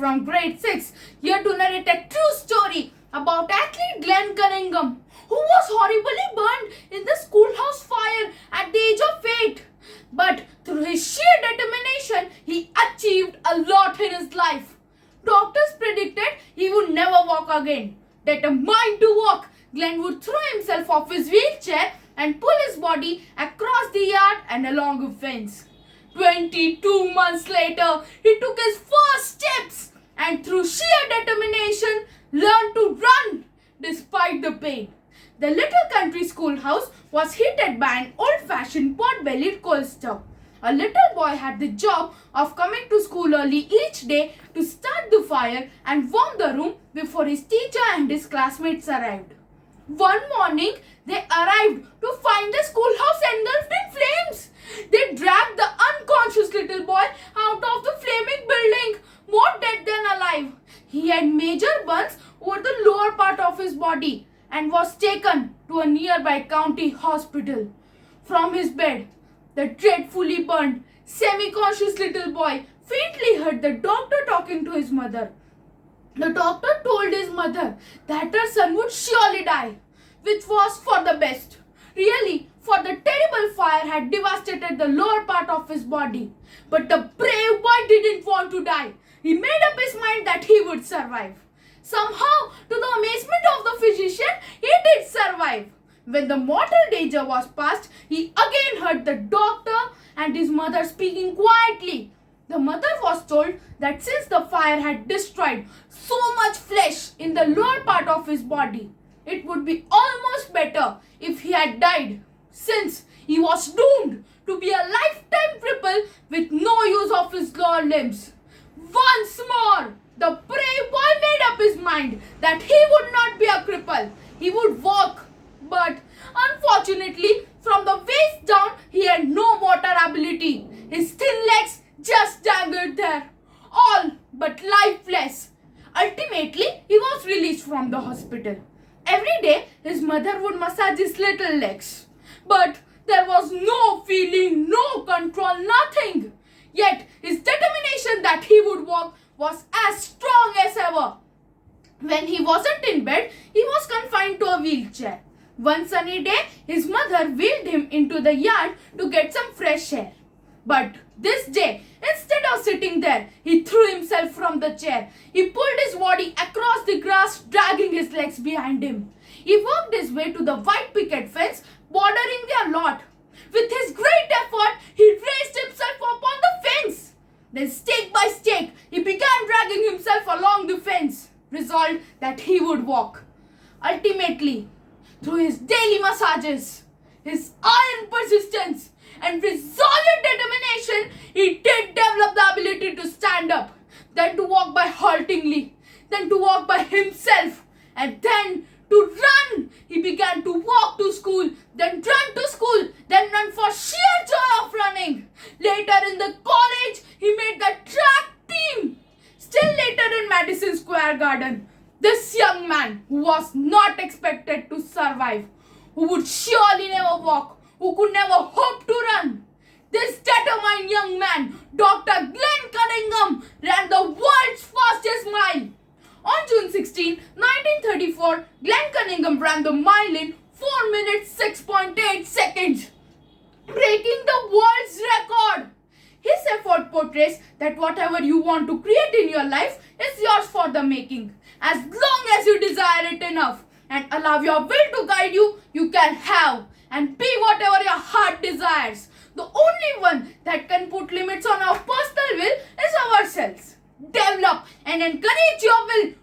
from grade 6, here to narrate a true story about athlete Gunningham, who was horribly burned in the schoolhouse fire at the age of 8. But through his sheer determination, he achieved a lot in his life. Doctors predicted he would never walk again. Determined to walk, Glenn would throw himself off his wheelchair and pull his body across the yard and along a fence. 22 months later, he took his first steps and through sheer determination learned to run despite the pain. The little country schoolhouse was heated by an old-fashioned pot-bellied coal stove. A little boy had the job of coming to school early each day to start the fire and warm the room before his teacher and his classmates arrived. One morning, they arrived to find the schoolhouse engulfed in flames. They dragged the unconscious little boy out of the flaming building, more dead than alive. He had major burns over the lower part of his body and was taken to a nearby county hospital. From his bed, the dreadfully burned, semi-conscious little boy faintly heard the doctor talking to his mother. The doctor told his mother that her son would surely die, which was for the best. Really, for the terrible fire had devastated the lower part of his body. But the brave boy didn't want to die. He made up his mind that he would survive. Somehow, to the amazement of the physician, he did survive. When the mortal danger was past, he again heard the doctor and his mother speaking quietly. The mother was told that since the fire had destroyed so much flesh in the lower part of his body, it would be almost better if he had died, since he was doomed to be a lifetime cripple with no use of his lower limbs. Once more, the brave boy made up his mind that he would not be a cripple. He would walk. But unfortunately, from the waist down, he had no motor ability. His thin legs just dangled there, all but lifeless. Ultimately, he was released from the hospital. Every day, his mother would massage his little legs. But there was no feeling, no control, nothing. Yet, his determination that he would walk was as strong as ever. When he wasn't in bed, he was confined to a wheelchair. One sunny day, his mother wheeled him into the yard to get some fresh air. But this day, instead of sitting there, he threw himself from the chair. He pulled his body across the grass, dragging his legs behind him. He worked his way to the white picket fence bordering their lot. With his great effort, he raised himself upon the fence. Then, stake by stake, he began dragging himself along the fence, resolved that he would walk. Ultimately, through his daily massages, his iron persistence, and resolute determination, he did develop the ability to stand up, then to walk by haltingly, then to walk by himself, and then to run. He began to walk to school, then run to school, then run for sheer joy of running. Later in the college, he made the track team. Still later in Madison Square Garden, this young man who was not expected to survive, who would surely never walk, who could never hope to run. This determined young man, Dr. Glenn Cunningham, ran the world's fastest mile. On June 16, 1934, Glenn Cunningham ran the mile in 4 minutes 6.8 seconds, breaking the world's record. His effort portrays that whatever you want to create in your life is yours for the making. As long as you desire it enough and allow your will to guide you, you can have and be whatever your heart desires. The only one that can put limits on our personal will is ourselves. Develop and encourage your will